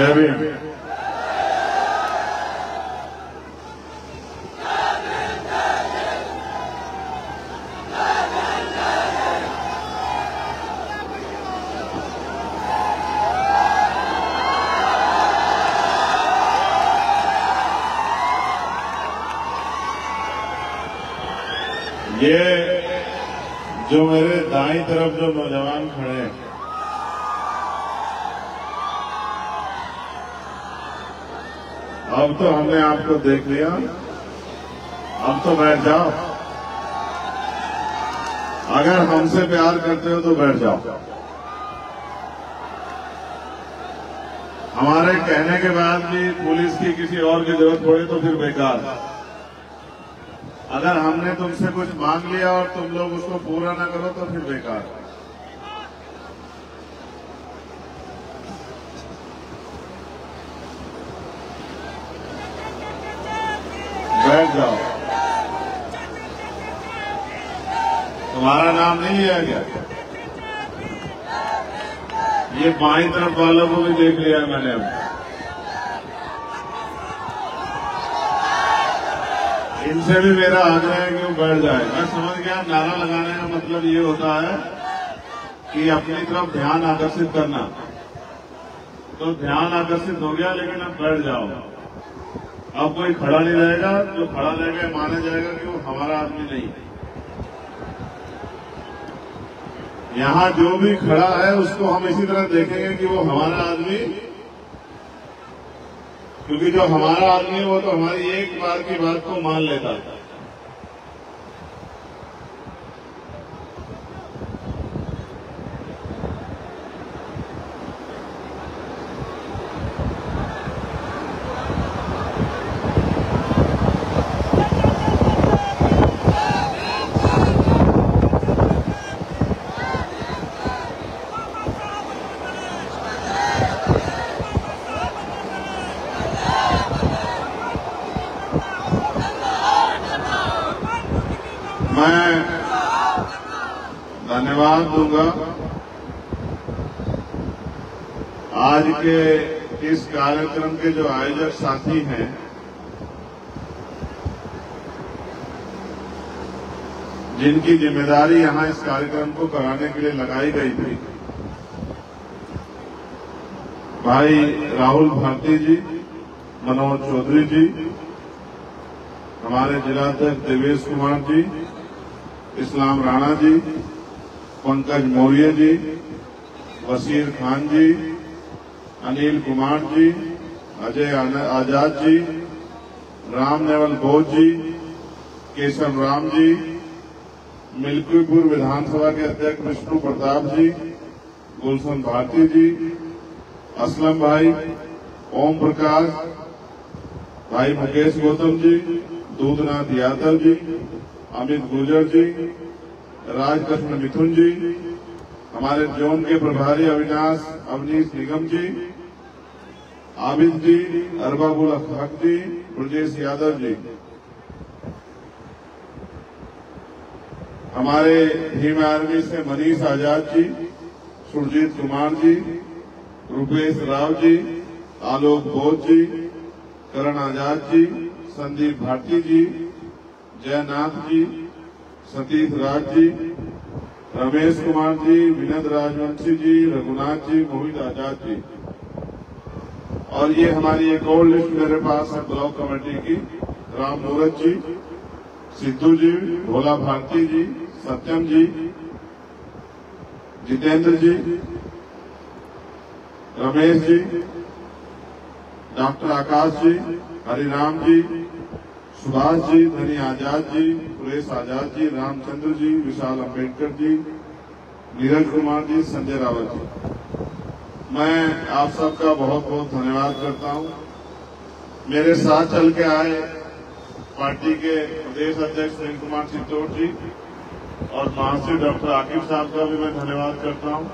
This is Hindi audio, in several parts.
जय भीम। ये जो मेरे दाईं तरफ जो नौजवान खड़े हैं, अब तो हमने आपको देख लिया, अब तो बैठ जाओ। अगर हमसे प्यार करते हो तो बैठ जाओ। हमारे कहने के बाद भी पुलिस की किसी और की जरूरत पड़े तो फिर बेकार। अगर हमने तुमसे कुछ मांग लिया और तुम लोग उसको पूरा ना करो तो फिर बेकार। बैठ जाओ। तुम्हारा नाम नहीं लिया गया? ये बाईं तरफ वालों को भी देख लिया मैंने। अब इनसे भी मेरा आग्रह है कि वो बैठ जाए। मैं समझ गया नारा लगाने का मतलब ये होता है कि अपनी तरफ ध्यान आकर्षित करना। तो ध्यान आकर्षित हो गया, लेकिन अब बैठ जाओ। अब कोई खड़ा नहीं रहेगा। जो खड़ा रहेगा माना जाएगा कि वो हमारा आदमी नहीं। यहाँ जो भी खड़ा है उसको हम इसी तरह देखेंगे कि वो हमारा आदमी, क्योंकि जो हमारा आदमी है वो तो हमारी एक बार की बात को मान लेता है। मैं धन्यवाद दूंगा आज के इस कार्यक्रम के जो आयोजक साथी हैं, जिनकी जिम्मेदारी यहां इस कार्यक्रम को कराने के लिए लगाई गई थी। भाई राहुल भारती जी, मनोज चौधरी जी, हमारे जिलाध्यक्ष देवेश कुमार जी, इस्लाम राणा जी, पंकज मौर्य जी, वसीर खान जी, अनिल कुमार जी, अजय आजाद जी, राम नेवल बोध जी, केशव राम जी, मिल्कीपुर विधानसभा के अध्यक्ष विष्णु प्रताप जी, गुलशन भारती जी, असलम भाई, ओम प्रकाश, भाई मुकेश गौतम जी, दूधनाथ यादव जी, अमित गुर्जर जी, राजकृष्ण मिथुन जी, हमारे जोन के प्रभारी अवनीश निगम जी, आबिद जी, अरबाबुल हक जी, ब्रजेश यादव जी, हमारे भीम आर्मी से मनीष आजाद जी, सुरजीत कुमार जी, रुपेश राव जी, आलोक बोध जी, करण आजाद जी, संदीप भारती जी, जयनाथ जी, सतीश राज जी, रमेश कुमार जी, विनोद राजवंशी जी, रघुनाथ जी, मोहित आजाद जी। और ये हमारी एक और लिस्ट मेरे पास है ब्लॉक कमेटी की। राम मूरत जी, सिद्धू जी, भोला भारती जी, सत्यम जी, जितेंद्र जी, रमेश जी, डॉक्टर आकाश जी, हरिराम जी, सुभाष जी, धनी आजाद जी, सुरेश आजाद जी, रामचंद्र जी, विशाल अम्बेडकर जी, नीरज कुमार जी, संजय रावत जी। मैं आप सबका बहुत बहुत धन्यवाद करता हूं। मेरे साथ चल के आए पार्टी के प्रदेश अध्यक्ष सुनील कुमार चित्तौड़ जी और महासचिव डॉक्टर आकिब साहब का भी मैं धन्यवाद करता हूं।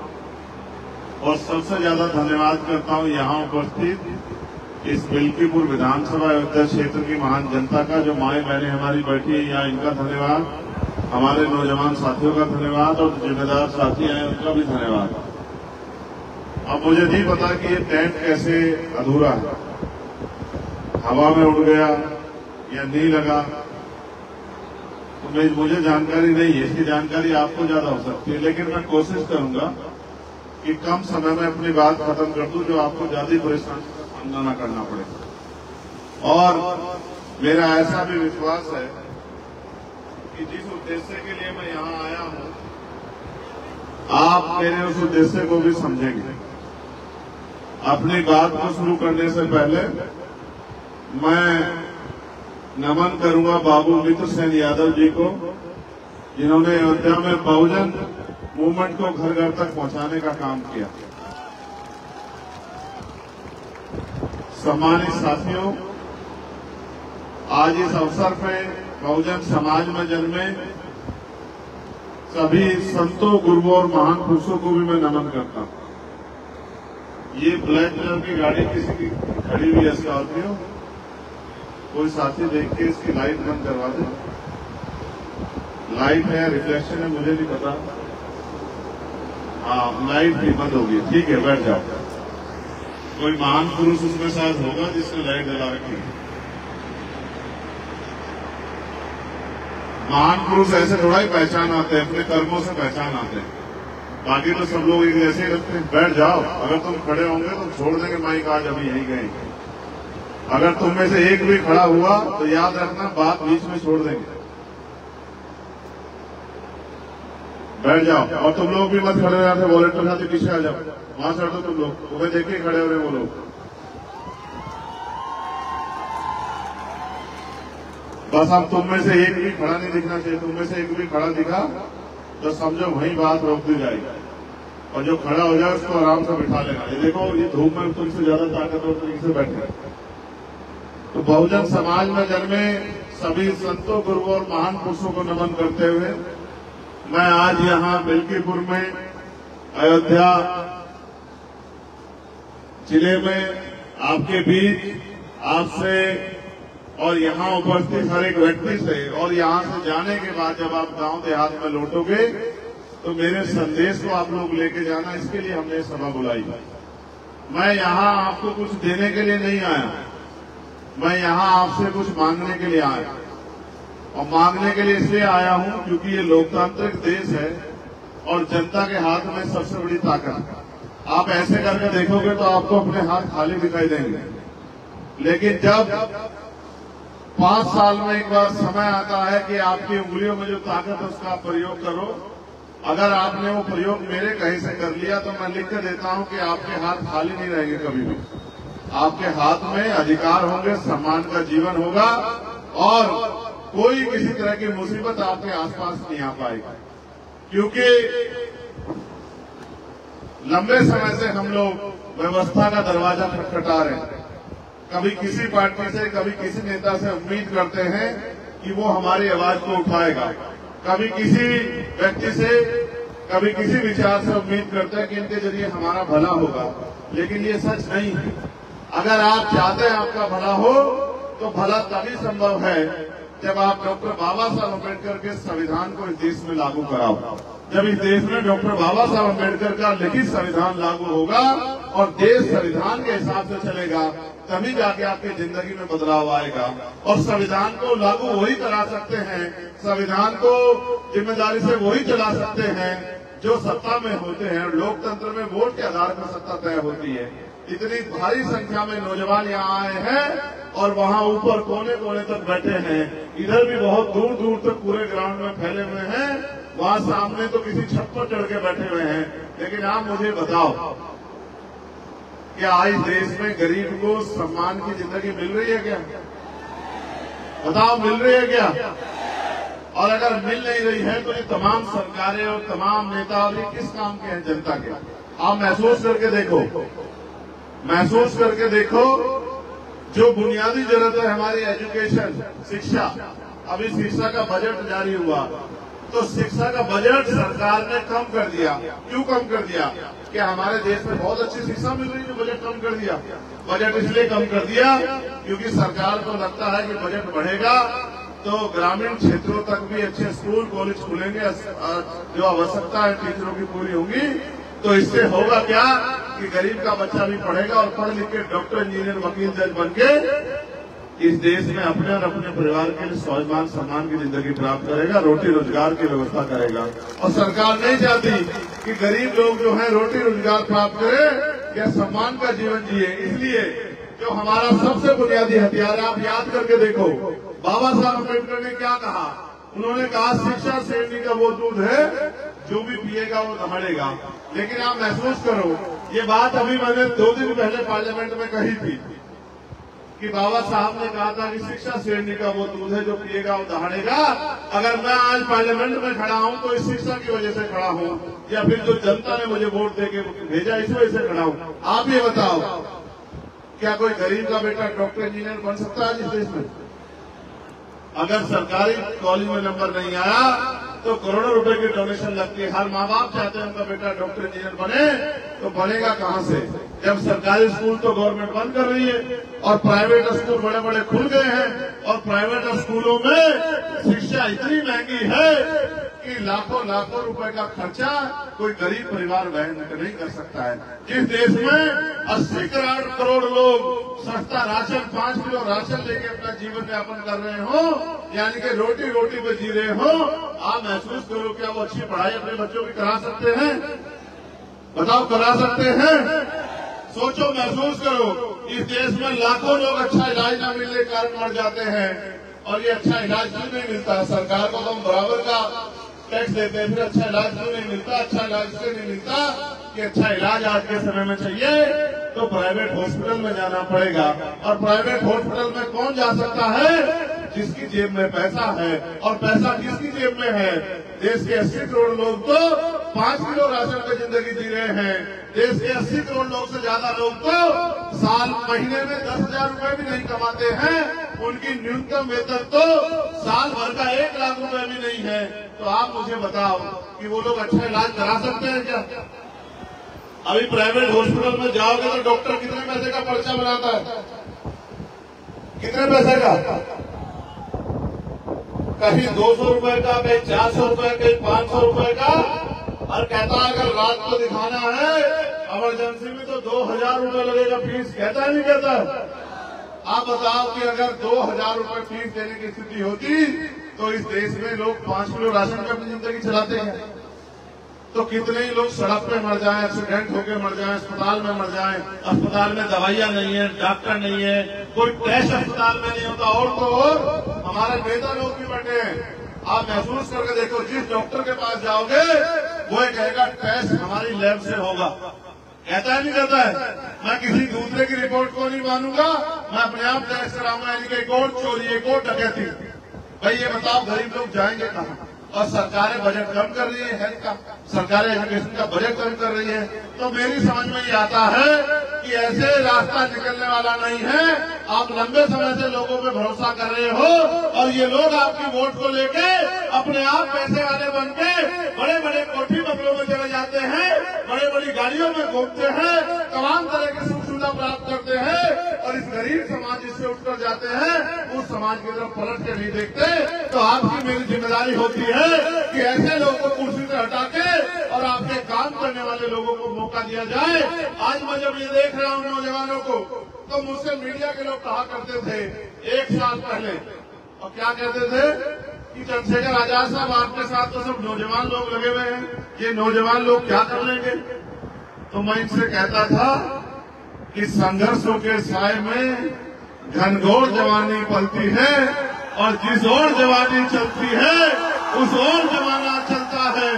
और सबसे ज्यादा धन्यवाद करता हूं यहाँ उपस्थित इस मिल्कीपुर विधानसभा अयोध्या क्षेत्र की महान जनता का, जो माएं बहनें हमारी बैठी है यहाँ, इनका धन्यवाद। हमारे नौजवान साथियों का धन्यवाद और जिम्मेदार साथी हैं उनका भी धन्यवाद। अब मुझे नहीं पता कि ये टेंट कैसे अधूरा है, हवा में उड़ गया या नहीं लगा, तो मुझे जानकारी नहीं है। इसकी जानकारी आपको ज्यादा हो सकती है, लेकिन मैं कोशिश करूंगा कि कम समय में अपनी बात खत्म कर दूं, जो आपको ज्यादा परेशानी का सामना न करना पड़े। और मेरा ऐसा भी विश्वास है कि जिस उद्देश्य के लिए मैं यहाँ आया हूँ, आप मेरे उस उद्देश्य को भी समझेंगे। अपनी बात को शुरू करने से पहले मैं नमन करूंगा बाबू मित्र सेन यादव जी को, जिन्होंने अयोध्या में बहुजन मूवमेंट को घर घर तक पहुंचाने का काम किया। सम्मानित साथियों, आज इस अवसर पे बहुजन समाज में जन्मे सभी संतों, गुरुओं और महान पुरुषों को भी मैं नमन करता हूं। ये ब्लैक कलर की गाड़ी किसी की खड़ी हुई है, स्कॉर्पियो, कोई साथी देख के इसकी लाइट बंद करवा दे। लाइट है, रिफ्लेक्शन है, मुझे नहीं पता। हाँ, लाइट भी बंद होगी, ठीक है, बैठ जाओ। कोई महान पुरुष उसमें शायद होगा जिसने लाइट जला रखी है। महान पुरुष ऐसे थोड़ा ही पहचान आते हैं, अपने कर्मों से पहचान आते हैं। बाकी तो सब लोग एक जैसे ही रखते हैं। बैठ जाओ, अगर तुम खड़े होंगे तो छोड़ देंगे माइक, आज अभी यही गए। अगर तुम में से एक भी खड़ा हुआ तो याद रखना, बात बीच में छोड़ देंगे। बैठ जाओ। और तुम लोग भी मत खड़े रहते, वॉलेंटियर साथी पीछे आ जाओ, वहां से हटो। तुम लोग तुम्हें देख के खड़े हो रहे वो लोग। बस अब तुम में से एक भी खड़ा नहीं दिखना चाहिए। तुम में से एक भी खड़ा दिखा तो समझो वहीं बात रोक दी जाएगी, और जो खड़ा हो जाए उसको आराम से बिठा लेना। ये देखो, ये धूप में तुमसे ज्यादा ताकतवर तरीके से बैठे। तो बहुजन समाज में जन्मे सभी संतों, गुरुओं और महान पुरुषों को नमन करते हुए मैं आज यहाँ मिल्कीपुर में अयोध्या जिले में आपके बीच आपसे और यहाँ उपस्थित हर एक व्यक्ति से, और यहाँ से जाने के बाद जब आप गांव देहात में लौटोगे तो मेरे संदेश को आप लोग लेके जाना, इसके लिए हमने सभा बुलाई। मैं यहाँ आपको कुछ देने के लिए नहीं आया, मैं यहाँ आपसे कुछ मांगने के लिए आया। और मांगने के लिए इसलिए आया हूँ क्योंकि ये लोकतांत्रिक देश है और जनता के हाथ में सबसे बड़ी ताकत है। आप ऐसे करके देखोगे तो आपको अपने हाथ खाली दिखाई देंगे, लेकिन जब 5 साल में एक बार समय आता है कि आपकी उंगलियों में जो ताकत है उसका आप प्रयोग करो। अगर आपने वो प्रयोग मेरे कहीं से कर लिया तो मैं लिख के देता हूं कि आपके हाथ खाली नहीं रहेंगे कभी भी। आपके हाथ में अधिकार होंगे, सम्मान का जीवन होगा, और कोई किसी तरह की मुसीबत आपके आसपास नहीं आ पाएगी। क्योंकि लंबे समय से हम लोग व्यवस्था का दरवाजा खटखटा रहे हैं। कभी किसी पार्टी से, कभी किसी नेता से उम्मीद करते हैं कि वो हमारी आवाज को उठाएगा, कभी किसी व्यक्ति से, कभी किसी विचार से उम्मीद करते हैं कि इनके जरिए हमारा भला होगा, लेकिन ये सच नहीं है। अगर आप चाहते हैं आपका भला हो तो भला तभी संभव है जब आप डॉक्टर बाबा साहब अम्बेडकर के संविधान को इस देश में लागू कराओ। जब इस देश में डॉक्टर बाबा साहब अम्बेडकर का लिखित संविधान लागू होगा और देश संविधान के हिसाब से चलेगा, तभी जाके आपकी जिंदगी में बदलाव आएगा। और संविधान को लागू वही करा सकते हैं, संविधान को जिम्मेदारी से वही चला सकते हैं जो सत्ता में होते हैं। लोकतंत्र में वोट के आधार पर सत्ता तय होती है। इतनी भारी संख्या में नौजवान यहाँ आए हैं और वहाँ ऊपर कोने कोने तक बैठे हैं, इधर भी बहुत दूर दूर तक पूरे ग्राउंड में फैले हुए हैं, वहाँ सामने तो किसी छत पर चढ़ के बैठे हुए हैं। लेकिन आप मुझे बताओ, क्या आज देश में गरीब को सम्मान की जिंदगी मिल रही है क्या? बताओ, मिल रही है क्या? और अगर मिल नहीं रही है तो ये तमाम सरकारें और तमाम नेता और किस काम के हैं जनता के? आप महसूस करके देखो, महसूस करके देखो। जो बुनियादी जरूरत है हमारी एजुकेशन, शिक्षा, अभी शिक्षा का बजट जारी हुआ तो शिक्षा का बजट सरकार ने कम कर दिया। क्यों कम कर दिया? कि हमारे देश में बहुत अच्छी शिक्षा मिल रही है, बजट कम कर दिया। बजट इसलिए कम कर दिया क्योंकि सरकार को लगता है कि बजट बढ़ेगा तो ग्रामीण क्षेत्रों तक भी अच्छे स्कूल कॉलेज खुलेंगे, जो आवश्यकता है टीचरों की पूरी होंगी। तो इससे होगा क्या कि गरीब का बच्चा भी पढ़ेगा और पढ़ लिख के डॉक्टर, इंजीनियर, वकील, जज बन के इस देश में अपने और अपने परिवार के लिए स्वाभिमान सम्मान की जिंदगी प्राप्त करेगा, रोटी रोजगार की व्यवस्था करेगा। और सरकार नहीं चाहती कि गरीब लोग जो है रोटी रोजगार प्राप्त करें या सम्मान का जीवन जिए। इसलिए जो हमारा सबसे बुनियादी हथियार है, आप याद करके देखो बाबा साहब अम्बेडकर ने क्या कहा। उन्होंने कहा शिक्षा शेरनी का वो दूध है जो भी पिएगा वो दहाड़ेगा। लेकिन आप महसूस करो, ये बात अभी मैंने 2 दिन पहले पार्लियामेंट में कही थी कि बाबा साहब ने कहा था कि शिक्षा शेरनी का वो दूध है जो पिएगा वो दहाड़ेगा। अगर मैं आज पार्लियामेंट में खड़ा हूं तो इस शिक्षा की वजह से खड़ा हूं या फिर जो जनता ने मुझे वोट देके भेजा इस वजह से खड़ा हूं। आप ये बताओ, क्या कोई गरीब का बेटा डॉक्टर, इंजीनियर बन सकता है इस देश में? अगर सरकारी कॉलेज में नंबर नहीं आया तो करोड़ों रुपए की डोनेशन लगती है। हर माँ बाप चाहते हैं उनका बेटा डॉक्टर, इंजीनियर बने, तो बनेगा कहाँ से जब सरकारी स्कूल तो गवर्नमेंट बंद कर रही है और प्राइवेट स्कूल बड़े बड़े खुल गए हैं। और प्राइवेट स्कूलों में शिक्षा इतनी महंगी है कि लाखों लाखों रुपए का खर्चा कोई गरीब परिवार वहन नहीं कर सकता है। जिस देश में 80 करोड़ लोग सस्ता राशन, 5 किलो राशन लेके अपना जीवन यापन कर रहे हो, यानी कि रोटी रोटी पे जी रहे हो, आप महसूस करो क्या वो अच्छी पढ़ाई अपने बच्चों की करा सकते हैं? बताओ, करा सकते हैं? सोचो, महसूस करो, इस देश में लाखों लोग अच्छा इलाज न मिलने के कारण मर जाते हैं। और ये अच्छा इलाज क्यों नहीं मिलता? सरकार को तो हम बराबर का टैक्स देते हैं, फिर अच्छा इलाज क्यों नहीं मिलता? अच्छा इलाज इसलिए नहीं मिलता कि अच्छा इलाज आज के समय में चाहिए तो प्राइवेट हॉस्पिटल में जाना पड़ेगा। और प्राइवेट हॉस्पिटल में कौन जा सकता है? जिसकी जेब में पैसा है। और पैसा किसकी जेब में है? देश के 80 करोड़ लोग तो 5 किलो राशन पे जिंदगी जी रहे हैं। देश के 80 करोड़ लोग से ज्यादा लोग तो महीने में 10,000 रुपए भी नहीं कमाते हैं। उनकी न्यूनतम वेतन तो साल भर का 1 लाख रुपए भी नहीं है। तो आप मुझे बताओ कि वो लोग अच्छा इलाज करा सकते हैं क्या? अभी प्राइवेट हॉस्पिटल में जाओगे तो डॉक्टर कितने पैसे का पर्चा बनाता है? कितने पैसे का? कहीं 200 रुपए का, कहीं 400 रुपए, कहीं 500 रुपए का। और कहता है अगर रात को दिखाना है इमरजेंसी में तो 2,000 रुपए लगेगा फीस। कहता है नहीं कहता? आप बताओ कि अगर 2,000 रुपए फीस देने की स्थिति होती तो इस देश में लोग 5 किलो राशन पे अपनी जिंदगी चलाते हैं। तो कितने ही लोग सड़क पे मर जाएं, एक्सीडेंट होकर मर जाएं, अस्पताल में मर जाएं। अस्पताल में दवाइयां नहीं है, डॉक्टर नहीं है, कोई टेस्ट अस्पताल में नहीं होता। और तो और हमारे नेता लोग भी बैठे हैं। आप महसूस करके देखो, जिस डॉक्टर के पास जाओगे वो ये कहेगा टेस्ट हमारी लैब से होगा। कहता है नहीं कहता है? मैं किसी दूसरे की रिपोर्ट को नहीं मानूंगा, मैं अपने आप टेस्ट कराऊंगा। यानी कि एक और चोरी, एक और डकैती। भाई ये बताओ गरीब लोग जाएंगे कहाँ? और सरकारें बजट कम कर रही है हेल्थ का, सरकारें एजुकेशन का बजट कम कर रही है। तो मेरी समझ में ये आता है कि ऐसे रास्ता निकलने वाला नहीं है। आप लंबे समय से लोगों पे भरोसा कर रहे हो और ये लोग आपकी वोट को लेके अपने आप पैसे वाले बन के बड़े बड़े कोठी बंगलों में चले जाते हैं, बड़े बड़ी गाड़ियों में घूमते हैं, तमाम तरह की सुख सुविधा प्राप्त करते हैं। और इस गरीब समाज जिससे उठकर जाते हैं उस समाज की तरफ पलट के नहीं देखते। तो आपकी मेरी जिम्मेदारी होती है कि ऐसे लोगों को कुर्सी से हटा के और आपके काम करने वाले लोगों को मौका दिया जाए। आज मैं जब ये देख रहा हूँ नौजवानों को, तो मुझसे मीडिया के लोग कहा करते थे 1 साल पहले, और क्या कहते थे कि चंद्रशेखर आजाद साहब आपके साथ तो सब नौजवान लोग लगे हुए हैं, ये नौजवान लोग क्या कर लेंगे? तो मैं इनसे कहता था कि संघर्षों के साए में घनघोर जवानी पलती है और जिस ओर जवानी चलती है उस ओर जमाना चलता है।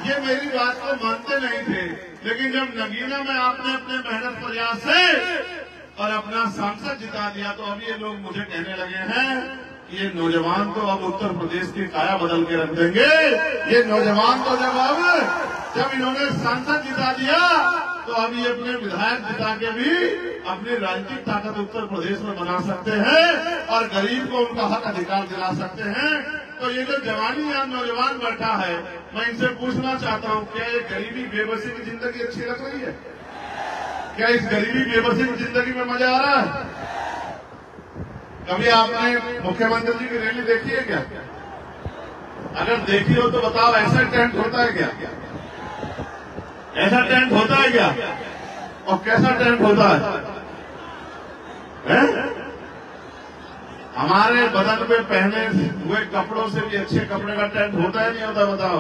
ये मेरी बात को मानते नहीं थे, लेकिन जब नगीना में आपने अपने मेहनत प्रयास से और अपना सांसद जिता दिया तो अब ये लोग मुझे कहने लगे हैं कि ये नौजवान तो अब उत्तर प्रदेश की काया बदल के रख देंगे। ये नौजवान तो जब इन्होंने सांसद जिता दिया तो अब ये अपने विधायक जिता के भी अपनी राजनीतिक ताकत उत्तर प्रदेश में बना सकते हैं और गरीब को उनका हक अधिकार दिला सकते हैं। तो ये जो जवानी या नौजवान बैठा है, मैं इनसे पूछना चाहता हूँ, क्या ये गरीबी बेबसी की जिंदगी अच्छी लग रही है? क्या इस गरीबी बेबसी की जिंदगी में मजा आ रहा है? कभी आपने मुख्यमंत्री जी की रैली देखी है क्या? अगर देखी हो तो बताओ, ऐसा टेंट होता है क्या? ऐसा टेंट होता है क्या? और कैसा टेंट होता है? हमारे बदन पे पहने हुए कपड़ों से भी अच्छे कपड़े का टेंट होता है नहीं होता बताओ?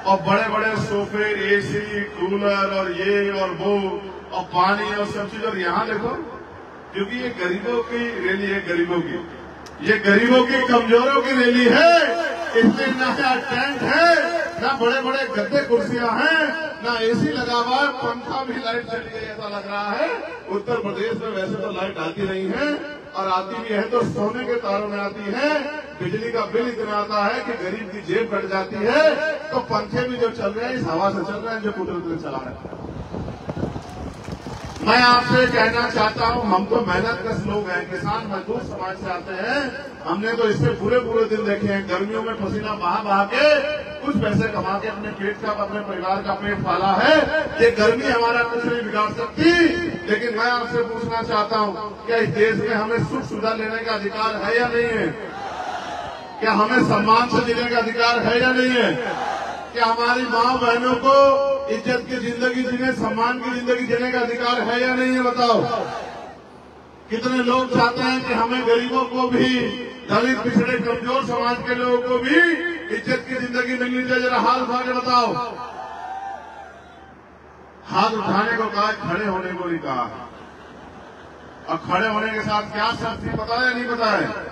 और बड़े बड़े सोफे, एसी, कूलर और ये और वो और पानी और सब चीज। और यहाँ देखो, क्योंकि ये गरीबों की रैली है, गरीबों की, ये गरीबों की, कमजोरों की रैली है, इसमें ना टेंट है, ना बड़े बड़े गद्दे कुर्सियां हैं, ना एसी लगा हुआ है, पंखा भी, लाइट चली गई ऐसा लग रहा है। उत्तर प्रदेश में वैसे तो लाइट आती नहीं है, और आती भी है तो सोने के तारों में आती है। बिजली का बिल इतना आता है कि गरीब की जेब कट जाती है। तो पंखे भी जो चल रहे हैं इस हवा से चल रहे हैं जो कुदरत चला रहे हैं। मैं आपसे कहना चाहता हूं, हम तो मेहनतकश लोग हैं, किसान मजदूर समाज से आते हैं। हमने तो इससे पूरे दिन देखे हैं, गर्मियों में पसीना बहा बहा के कुछ पैसे कमा के अपने पेट का, अपने परिवार का पेट पाला है। ये गर्मी हमारा कुछ नहीं बिगाड़ सकती। लेकिन मैं आपसे पूछना चाहता हूं, क्या इस देश में हमें सुख सुविधा लेने का अधिकार है या नहीं है? क्या हमें सम्मान से जीने का अधिकार है या नहीं है? क्या हमारी माँ बहनों को इज्जत की जिंदगी जीने, सम्मान की जिंदगी जीने का अधिकार है या नहीं है? बताओ। कितने लोग चाहते हैं कि हमें गरीबों को भी, दलित, पिछड़े, कमजोर समाज के लोगों को भी इज्जत की जिंदगी मिलनी चाहिए। जरा हाथ उठा के बताओ। हाथ उठाने को कहा, खड़े होने को नहीं कहा। और खड़े होने के साथ क्या शर्त थी पता है या नहीं पता है?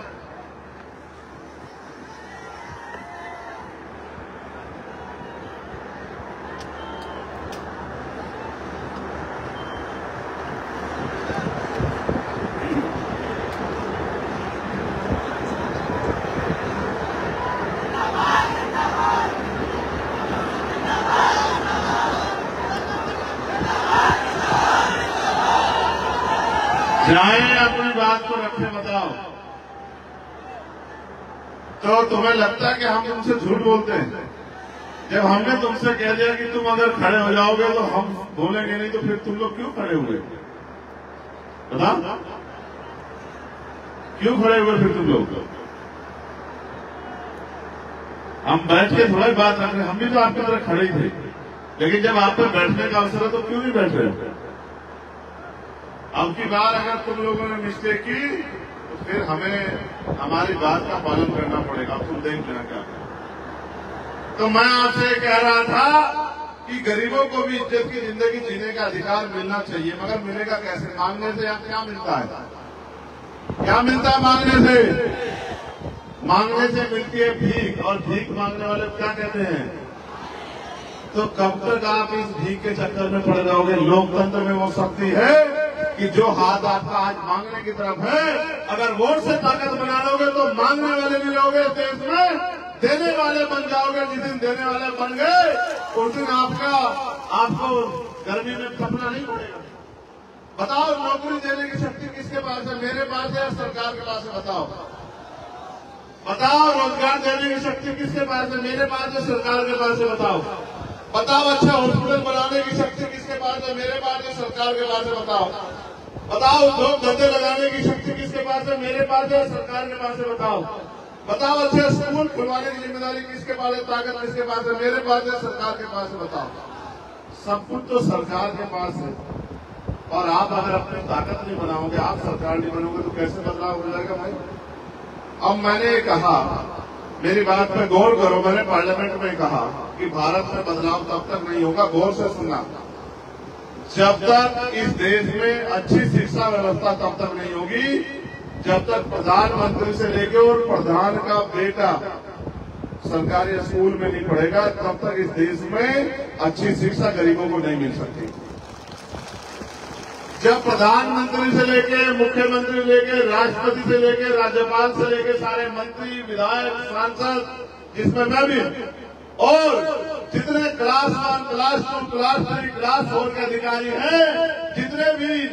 जाए अपनी बात को रखे, बताओ। तो तुम्हें लगता है कि हम तुमसे झूठ बोलते हैं? जब हमने तुमसे कह दिया कि तुम अगर खड़े हो जाओगे तो हम बोलेंगे नहीं, तो फिर तुम लोग क्यों खड़े हुए? बताओ, क्यों खड़े हुए फिर तुम लोग? हम बैठ के थोड़ा बात रख रहे, हम भी तो आपकी तरह खड़े ही थे। लेकिन जब आप पे बैठने का अवसर है तो क्यों नहीं बैठ रहे? अब की बार अगर तुम लोगों ने मिस्टेक की तो फिर हमें हमारी बात का पालन करना पड़ेगा। अब तुम देख लेना क्या। तो मैं आपसे कह रहा था कि गरीबों को भी इज्जत की जिंदगी जीने का अधिकार मिलना चाहिए, मगर मिलेगा कैसे? मांगने से। यहाँ क्या मिलता है? क्या मिलता है मांगने से? मांगने से मिलती है भीख, और भीख मांगने वाले क्या कहते हैं? तो कब तक आप इस भीख के चक्कर में पड़ जाओगे? लोकतंत्र में वो शक्ति है कि जो हाथ आपका आज मांगने की तरफ है, अगर वोट से ताकत बना लोगे तो मांगने वाले भी लोगे देश में, देने वाले बन जाओगे। जिस दिन देने वाले बन गए उस दिन आपको गर्मी में तपना नहीं पड़ेगा। बताओ, नौकरी देने की शक्ति किसके पास है? मेरे पास है या सरकार के पास है? बताओ। बताओ, रोजगार देने की शक्ति किसके पास है? मेरे पास है, सरकार के पास है? बताओ। बताओ, अच्छा हॉस्पिटल बनाने की शक्ति किसके पास है? मेरे पास है, सरकार के पास है? बताओ। बताओ, उद्योग धंधे लगाने की शक्ति किसके पास है? मेरे पास है, सरकार के पास है? बताओ। बताओ, अच्छा स्कूल खुलवाने की जिम्मेदारी किसके पास है? ताकत किसके पास है? मेरे पास है, सरकार के पास है? बताओ। सब कुछ तो सरकार के पास है। और आप अगर अपनी ताकत नहीं बनाओगे, आप सरकार नहीं बनोगे, तो कैसे बदलाव हो जाएगा भाई? अब मैंने कहा, मेरी बात पर गौर करो, मैंने पार्लियामेंट में कहा कि भारत में बदलाव तब तक नहीं होगा, गौर से सुनना, जब तक इस देश में अच्छी शिक्षा व्यवस्था तब तक नहीं होगी, जब तक प्रधानमंत्री से लेकर और प्रधान का बेटा सरकारी स्कूल में नहीं पढ़ेगा, तब तक इस देश में अच्छी शिक्षा गरीबों को नहीं मिल सकती। जब प्रधानमंत्री से लेके, मुख्यमंत्री से लेके, राष्ट्रपति से लेके, राज्यपाल से लेके सारे मंत्री, विधायक, सांसद, जिसमें मैं भी, और जितने क्लास 1, क्लास 2, क्लास 3, क्लास 4 के अधिकारी हैं, जितने भी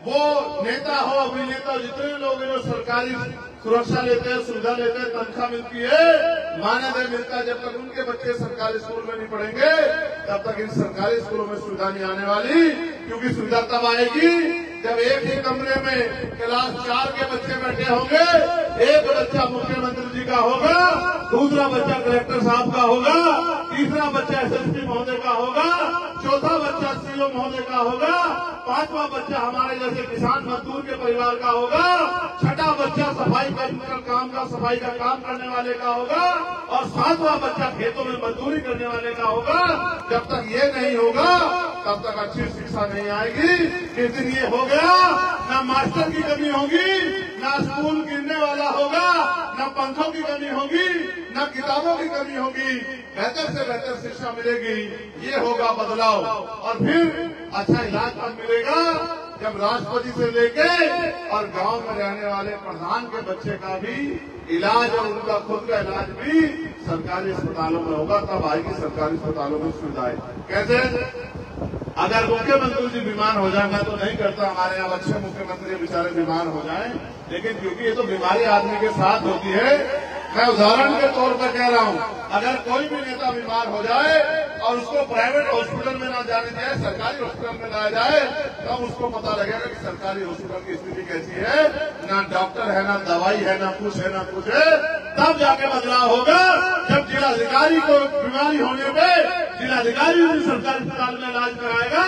वो नेता हो, अभिनेता हो, जितने लोग हैं जो सरकारी सुरक्षा लेते हैं, सुविधा लेते हैं, तनख्वाह मिलती है, मानदेय मिलता है, जब तक उनके बच्चे सरकारी स्कूल में नहीं पढ़ेंगे तब तक इन सरकारी स्कूलों में सुविधा नहीं आने वाली। क्योंकि सुविधा तब आएगी जब एक ही कमरे में क्लास 4 के बच्चे बैठे होंगे, एक बच्चा मुख्यमंत्री जी का होगा, दूसरा बच्चा कलेक्टर साहब का होगा, तीसरा बच्चा एसएसपी महोदय का होगा, चौथा बच्चा सीओ महोदय का होगा, पांचवा बच्चा हमारे जैसे किसान मजदूर के परिवार का होगा, छठा बच्चा सफाई का काम करने वाले का होगा और सातवां बच्चा खेतों में मजदूरी करने वाले का होगा। जब तक ये नहीं होगा तब तक अच्छी शिक्षा नहीं आएगी। जिस दिन ये हो गया, न मास्टर की कमी होगी, न स्कूल गिरने वाला होगा, न पंखों की कमी होगी, न किताबों की कमी होगी, बेहतर से बेहतर शिक्षा मिलेगी। ये होगा बदलाव। और फिर अच्छा इलाज कब मिलेगा? जब राष्ट्रपति से लेके और गांव में रहने वाले प्रधान के बच्चे का भी इलाज और उनका खुद का इलाज भी सरकारी अस्पतालों में होगा। तब आएगी सरकारी अस्पतालों में सुविधाएं। कैसे? अगर मुख्यमंत्री जी बीमार हो जाएगा तो नहीं करता, हमारे यहाँ अच्छे मुख्यमंत्री बेचारे बीमार हो जाएं, लेकिन क्योंकि ये तो बीमारी आदमी के साथ होती है, मैं उदाहरण के तौर पर कह रहा हूँ, अगर कोई भी नेता बीमार हो जाए और उसको प्राइवेट हॉस्पिटल में ना जाने जाए, सरकारी हॉस्पिटल में लाया जाए, तब उसको पता लगेगा कि सरकारी हॉस्पिटल की स्थिति कैसी है, ना डॉक्टर है, ना दवाई है, ना कुछ है, ना कुछ है। तब जाके बदलाव होगा जब जिलाधिकारी को बीमारी होने पे जिलाधिकारी सरकारी अस्पताल में इलाज कराएगा।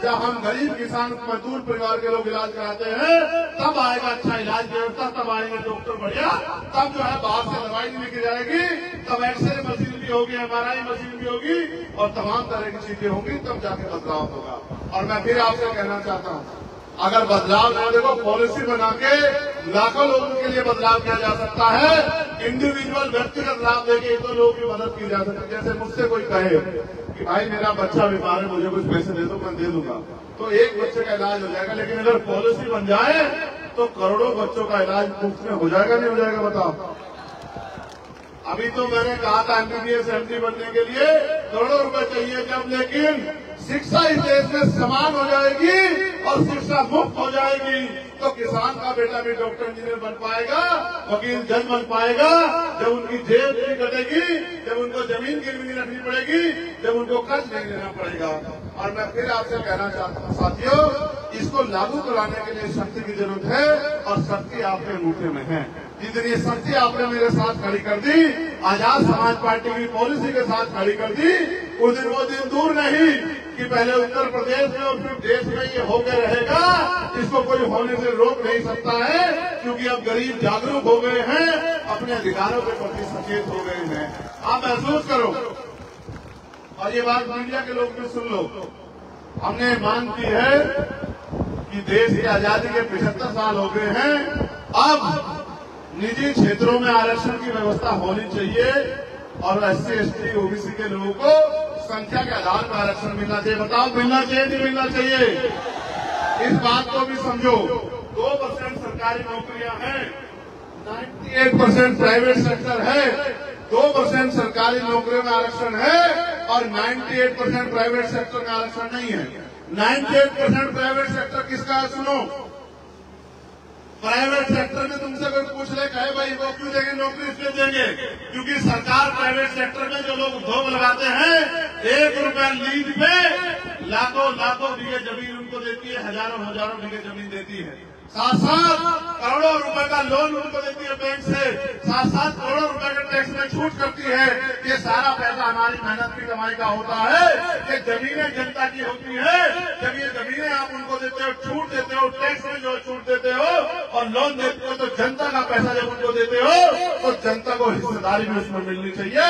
जब हम गरीब किसान मजदूर परिवार के लोग इलाज कराते हैं तब आएगा अच्छा इलाज व्यवस्था, तब आएंगे डॉक्टर बढ़िया, तब जो है बाहर से दवाई नहीं लेके जाएगी, तब एक्सरे मशीन भी होगी, एमआरआई मशीन भी होगी और तमाम तरह की चीजें होंगी, तब जाके बदलाव होगा। और मैं फिर आपसे कहना चाहता हूँ, अगर बदलाव ना देखो, पॉलिसी बना के लाखों लोगों के लिए बदलाव किया जा सकता है। इंडिविजुअल व्यक्तिगत लाभ देके तो लोगों की मदद की जा सकती है। जैसे मुझसे कोई कहे कि भाई मेरा बच्चा बीमार है, मुझे कुछ पैसे दे दो, मैं दे दूंगा, तो एक बच्चे का इलाज हो जाएगा। लेकिन अगर पॉलिसी बन जाए तो करोड़ों बच्चों का इलाज मुफ्त में हो जाएगा, नहीं हो जाएगा? बताओ। अभी तो मैंने कहा था एमबीबीएस एमडी बनने के लिए करोड़ों रुपए चाहिए जब, लेकिन शिक्षा इस देश में समान हो जाएगी और शिक्षा मुफ्त हो जाएगी तो किसान का बेटा भी डॉक्टर इंजीनियर बन पाएगा, वकील जज बन पाएगा। जब उनकी जेब नहीं कटेगी, जब उनको जमीन गिरवी नहीं रखनी पड़ेगी, जब उनको कर्ज नहीं लेना पड़ेगा। और मैं फिर आपसे कहना चाहता हूँ साथियों, इसको लागू कराने के लिए शक्ति की जरूरत है और शक्ति आपके अंगूठे में है। जिस दिन ये शक्ति आपने मेरे साथ खड़ी कर दी, आजाद समाज पार्टी की पॉलिसी के साथ खड़ी कर दी, उस दिन वो दिन दूर नहीं कि पहले उत्तर प्रदेश में और फिर देश में ये होकर रहेगा। इसको कोई होने से रोक नहीं सकता है, क्योंकि अब गरीब जागरूक हो गए हैं, अपने अधिकारों के प्रति सचेत हो गए हैं। आप महसूस करो, और ये बात मीडिया के लोग भी सुन लो, हमने मांग की है कि देश की आजादी के 75 साल हो गए हैं, अब निजी क्षेत्रों में आरक्षण की व्यवस्था होनी चाहिए और SC ST OBC के लोगों को संख्या के आधार पर आरक्षण मिलना चाहिए। बताओ, मिलना चाहिए नहीं मिलना चाहिए? इस बात को भी समझो। 2% सरकारी नौकरियां हैं, 98% प्राइवेट सेक्टर है, 2% सरकारी नौकरियों में आरक्षण है और 98% प्राइवेट सेक्टर में आरक्षण नहीं है। 98% प्राइवेट सेक्टर किसका है? सुनो, प्राइवेट सेक्टर में तुमसे कोई पूछ ले, कहे भाई वो क्यों देंगे नौकरी, इसलिए देंगे क्योंकि सरकार प्राइवेट सेक्टर में जो लोग उद्योग लगाते हैं, 1 रुपया लीज पे लाखों बीघे जमीन उनको देती है, हजारों बीघे जमीन देती है, साथ करोड़ों रुपए का लोन उनको देती है बैंक से, साथ करोड़ों रुपए के टैक्स में छूट करती है। ये सारा पैसा हमारी मेहनत की कमाई का होता है। ये जमीनें जनता की होती है। जब ये जमीनें आप उनको देते हो, छूट देते हो, टैक्स में जो छूट देते हो और लोन देते हो, तो जनता का पैसा जब उनको देते हो तो जनता को हिस्सेदारी भी उसमें मिलनी चाहिए।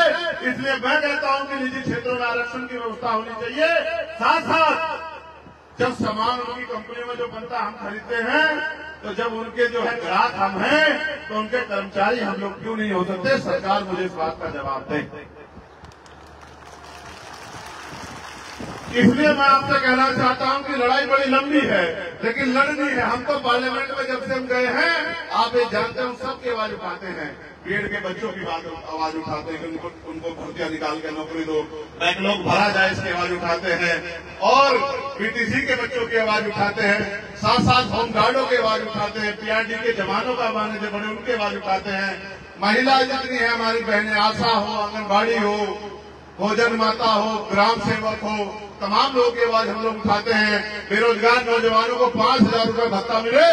इसलिए मैं कहता हूँ कि निजी क्षेत्रों में आरक्षण की व्यवस्था होनी चाहिए। साथ जब सामान उनकी कंपनी में जो बनता हम खरीदते हैं, तो जब उनके जो है ग्राहक हम हैं, तो उनके कर्मचारी हम लोग क्यों नहीं हो सकते? सरकार मुझे इस बात का जवाब दे। इसलिए मैं आपसे कहना चाहता हूं कि लड़ाई बड़ी लंबी है, लेकिन लड़नी है। हम तो पार्लियामेंट में जब से हम गए हैं, आप ये जानते हैं, सबकी आवाज उठाते हैं। बीएड के बच्चों की आवाज उठाते हैं कि उनको भर्तियां निकाल के नौकरी दो, बैकलॉग भरा जाए, इसकी आवाज उठाते हैं। और पीटीसी के बच्चों की आवाज उठाते हैं, साथ होमगार्डों की आवाज उठाते हैं, पीआरडी के जवानों का आवाज जो बड़े उनकी आवाज उठाते हैं। महिला जितनी है हमारी बहनें, आशा हो, आंगनबाड़ी हो, भोजन माता हो, ग्राम सेवक हो, तमाम लोगों की आवाज हम लोग उठाते हैं। बेरोजगार नौजवानों को 5,000 रुपए भत्ता मिले,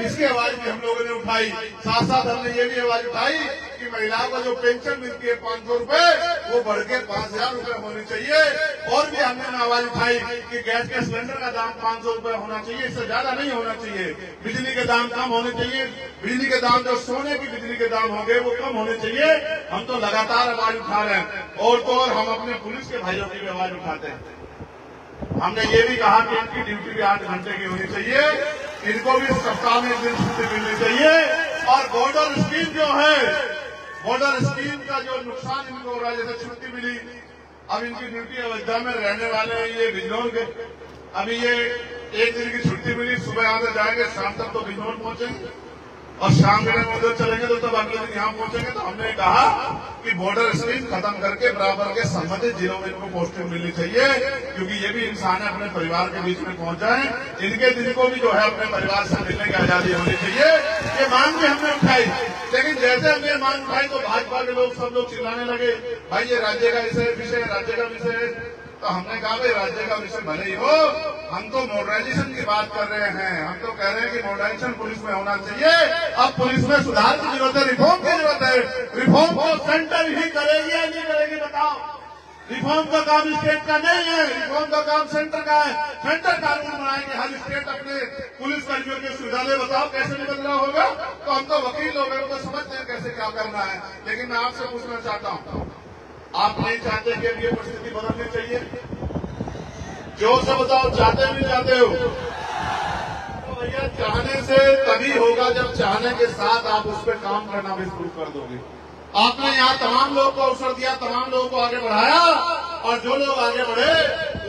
इसकी आवाज भी हम लोगों ने उठाई। साथ हमने ये भी आवाज उठाई कि महिलाओं को जो पेंशन मिलती है 500 रुपए, वो बढ़ के 5000 रुपए होनी चाहिए। और भी हमने आवाज उठाई कि गैस के सिलेंडर का दाम 500 रुपए होना चाहिए, इससे ज्यादा नहीं होना चाहिए। बिजली के दाम कम होने चाहिए, बिजली के दाम जो सोने की बिजली के दाम हो गए वो कम होने चाहिए। हम तो लगातार आवाज उठा रहे हैं। और तो और हम अपने पुलिस के भाइयों की भी आवाज उठाते हैं। हमने ये भी कहा कि इनकी ड्यूटी भी 8 घंटे की होनी चाहिए, इनको भी सप्ताह में 1 दिन छुट्टी मिलनी चाहिए। और बॉर्डर स्कीम जो है, बॉर्डर स्कीम का जो नुकसान इनको हो रहा है, जैसे छुट्टी मिली, अब इनकी ड्यूटी अयोध्या में रहने वाले हैं ये बिजनौर के, अभी ये 1 दिन की छुट्टी मिली, सुबह यहाँ से जाएंगे, शाम तक तो बिजनौर पहुंचेंगे और शाम के टाइम उधर चलेंगे तो तब अगले दिन यहाँ पहुंचेंगे। तो हमने कहा कि बॉर्डर स्कीम खत्म करके बराबर के संबंधित जिलों में इनको पोस्टिंग मिलनी चाहिए, क्योंकि ये भी इंसान है, अपने परिवार के बीच में पहुंच जाए। इनके दिन को भी जो है अपने परिवार से मिलने की आजादी होनी चाहिए। ये मांग भी हमने उठाई, लेकिन जैसे हमने मांग उठाई तो भाजपा के लोग सब लोग चिल्लाने लगे, भाई ये राज्य का विषय राज्य का विषय है। तो हमने कहा भाई राज्य का विषय भले ही हो, हम तो मॉडर्नाइजेशन की बात कर रहे हैं। हम तो कह रहे हैं कि मॉडर्नाइजेशन पुलिस में होना चाहिए। अब पुलिस में सुधार की जरूरत है, रिफॉर्म की जरूरत है। रिफॉर्म को सेंटर ही करेगी या नहीं करेगी बताओ? रिफॉर्म का काम स्टेट का नहीं है, रिफॉर्म का काम सेंटर का है। सेंटर कानून बनाएंगे, हर स्टेट अपने पुलिस कर्मियों की सुविधा ले। बताओ कैसे नहीं बदलाव होगा? तो हम तो वकील लोग हैं, तो समझते हैं कैसे क्या करना है। लेकिन मैं आपसे पूछना चाहता हूँ, आप नहीं चाहते कि अब ये परिस्थिति बदलनी चाहिए? जोर से बताओ, चाहते भी चाहते हो? तो भैया चाहने से तभी होगा जब चाहने के साथ आप उस पर काम करना भी शुरू कर दोगे। आपने यहाँ तमाम लोगों को अवसर दिया, तमाम लोगों को आगे बढ़ाया, और जो लोग आगे बढ़े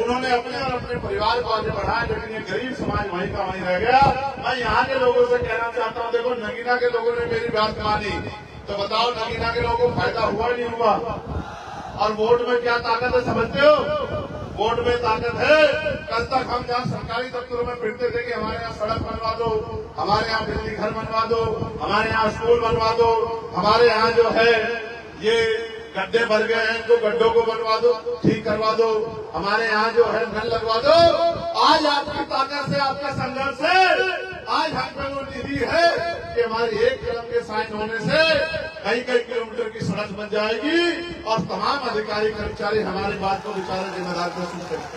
उन्होंने अपने और अपने परिवार को आगे बढ़ाया, लेकिन ये गरीब समाज वहीं का वहीं रह गया। मैं यहाँ के लोगों से कहना चाहता हूँ, देखो नगीना के लोगों ने मेरी बात मानी, तो बताओ नगीना के लोगों को फायदा हुआ नहीं हुआ? और वोट में क्या ताकत है समझते हो? वोट में ताकत है। कल तक हम जहाँ सरकारी दफ्तरों में फिरते थे कि हमारे यहाँ सड़क बनवा दो, हमारे यहाँ बिजली घर बनवा दो, हमारे यहाँ स्कूल बनवा दो, हमारे यहाँ जो है ये गड्ढे भर गए हैं इनको गड्ढों को बनवा दो, ठीक करवा दो, हमारे यहाँ जो है नल लगवा दो। आज आपकी ताकत से, आपके संघर्ष से आज हम पे वो निधि है कि हमारे एक कदम के साइन होने से कई किलोमीटर की सड़क बन जाएगी और तमाम अधिकारी कर्मचारी हमारी बात को बेचारे जिम्मेदार को सुनते हैं।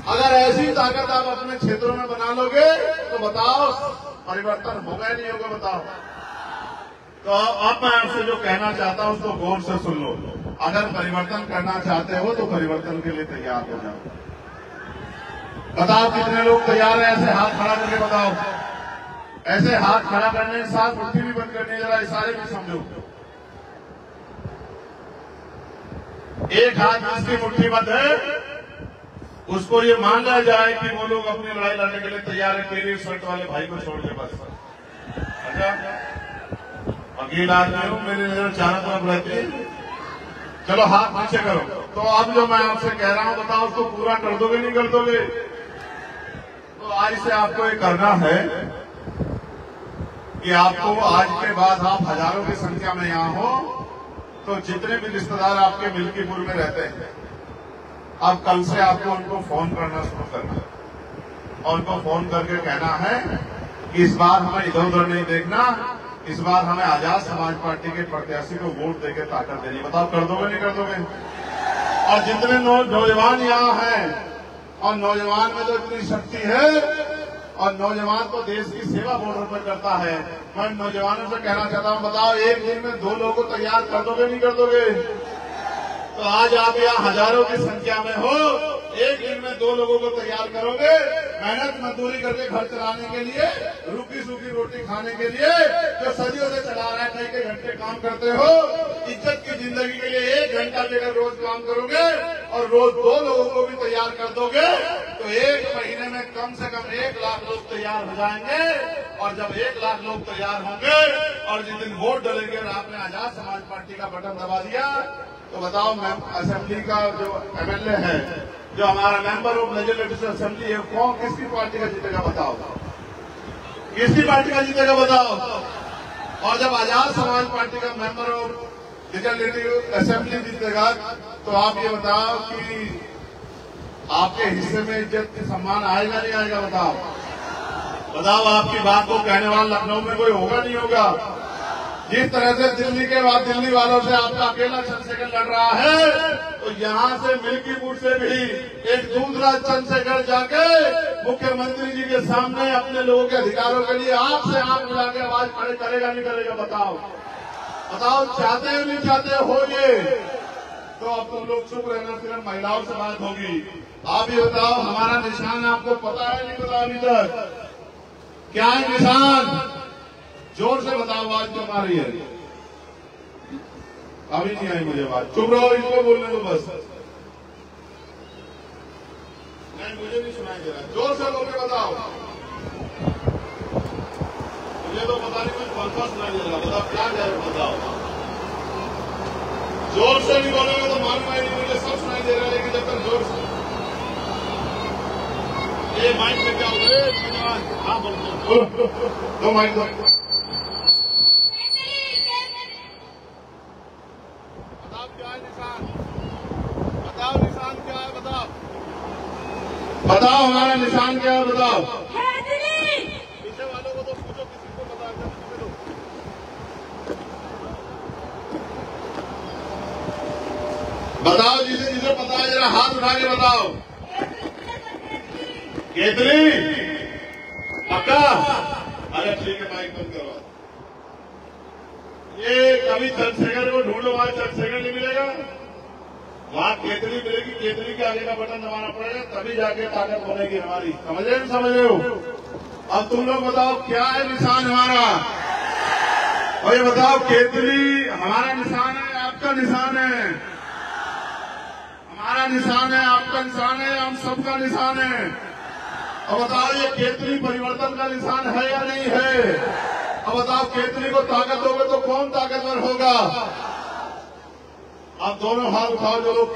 अगर ऐसी ताकत आप अपने क्षेत्रों में बना लोगे तो बताओ परिवर्तन होगा नहीं होगा? बताओ। तो अब मैं आपसे जो कहना चाहता हूं उसको गौर से सुन लो। अगर परिवर्तन करना चाहते हो तो परिवर्तन के लिए तैयार हो जाओ। बताओ कितने लोग तैयार हैं? ऐसे हाथ खड़ा करके बताओ। ऐसे हाथ खड़ा करने के साथ मुट्ठी भी बंद करनी, जरा इशारे भी समझो। एक हाथ जिसकी मुट्ठी बंद है उसको ये मान लिया जाए कि वो लोग अपनी लड़ाई लड़ने के लिए तैयार है, तेरे शर्ट वाले भाई को छोड़ के बस। अच्छा वकील आदमी हूं, मेरी नजर चारों तरफ रहती है। चलो हाथ नीचे करो। तो अब जो मैं आपसे कह रहा हूं बताओ उसको पूरा कर दोगे नहीं कर दोगे? तो आज से आपको ये करना है कि आपको आज के बाद आप हजारों की संख्या में यहाँ हो, तो जितने भी रिश्तेदार आपके मिल्कीपुर में रहते हैं अब कल से आपको उनको फोन करना शुरू करना है और उनको फोन करके कहना है कि इस बार हमें इधर उधर नहीं देखना, इस बार हमें आजाद समाज पार्टी के प्रत्याशी को वोट देकर ताकत देनी। बताओ कर दोगे नहीं कर दोगे? और जितने नौजवान यहाँ हैं, और नौजवान में तो इतनी शक्ति है और नौजवान तो देश की सेवा बॉर्डर पर करता है। मैं नौजवानों से कहना चाहता हूँ बताओ एक दिन में 2 लोगों को तैयार कर दोगे नहीं कर दोगे? तो आज आप यहाँ हजारों की संख्या में हो, एक दिन में 2 लोगों को तैयार करोगे, मेहनत मजदूरी करके घर चलाने के लिए, रूखी सूखी रोटी खाने के लिए, जो सदियों से चला रहा है, कई घंटे काम करते हो, इज्जत की जिंदगी के लिए 1 घंटा लेकर रोज काम करोगे और रोज 2 लोगों को भी तैयार कर दोगे तो 1 महीने में कम से कम 1 लाख लोग तैयार हो जाएंगे। और जब 1 लाख लोग तैयार होंगे और जिस दिन वोट डलेंगे और आपने आजाद समाज पार्टी का बटन दबा दिया तो बताओ असेंबली का जो एमएलए है, जो हमारा मेंबर ऑफ लेजिस्लेटिव असेंबली है, कौन किसकी पार्टी का जीतेगा? बताओ किसकी पार्टी का जीतेगा? बताओ। और जब आजाद समाज पार्टी का मेंबर ऑफ लेजिस्लेटिव असेंबली जीतेगा तो आप ये बताओ कि आपके हिस्से में इज्जत सम्मान आएगा नहीं आएगा? बताओ। बताओ आपकी बात को कहने वाला लखनऊ में कोई होगा नहीं होगा? जिस तरह से दिल्ली के बाद दिल्ली वालों से आपका अकेला चंद्रशेखर लड़ रहा है, तो यहाँ से मिल्कीपुर से भी एक दूसरा चंद्रशेखर जाके मुख्यमंत्री जी के सामने अपने लोगों के अधिकारों के लिए आपसे आंख मिला के आवाज खड़े करेगा नहीं करेगा? बताओ बताओ, चाहते हैं नहीं चाहते हो ये? तो अब तुम लोग चुप रहना, सिर्फ महिलाओं से बात होगी। आप ये बताओ, हमारा निशान आपको पता है नहीं पता अभी तक? क्या है निशान? जोर से बताओ, आवाज क्यों आ रही है? अभी नहीं आई मुझे बात, चुप रहो, इसको बोलने दो बस। नहीं, मुझे नहीं सुनाई दे रहा, जोर से बोल के बताओ। मुझे तो पता नहीं, कुछ कौन सा सुनाई दे रहा, बताओ क्या जाए, बताओ। जोर से नहीं बोलोगे तो मालूम है नहीं, मुझे सब सुनाई दे रहा है, लेकिन जब तक जोर से ये माइक में क्या होगा? हाँ बोलो, दो माइक दो। बताओ क्या है निशान? बताओ निशान क्या है? बताओ बताओ, हमारा निशान क्या है? बताओ। पीछे वालों को तो पूछो, किसी को पता है? बताओ, जिसे जिसे पता है जरा हाथ उठा के बताओ। केतली पक्का? अरे ठीक है, माइक बंद करो। ये कभी चंद्रशेखर को ढूंढो, वहां चंद्रशेखर नहीं मिलेगा, वहां केतली मिलेगी। केतली के आगे का बटन दबाना पड़ेगा, तभी जाके ताकत बनेगी हमारी। समझ रहे समझ रहे हो? अब तुम लोग बताओ क्या है निशान हमारा? और ये बताओ, केतली हमारा निशान है, आपका निशान है? हमारा निशान है, आपका निशान है, हम सबका निशान है। अब बताओ, ये केतली परिवर्तन का निशान है या नहीं है? अब बताओ, केतली को ताकत दोगे तो कौन ताकतवर होगा? आप दोनों हाथ उठाओ जो लोग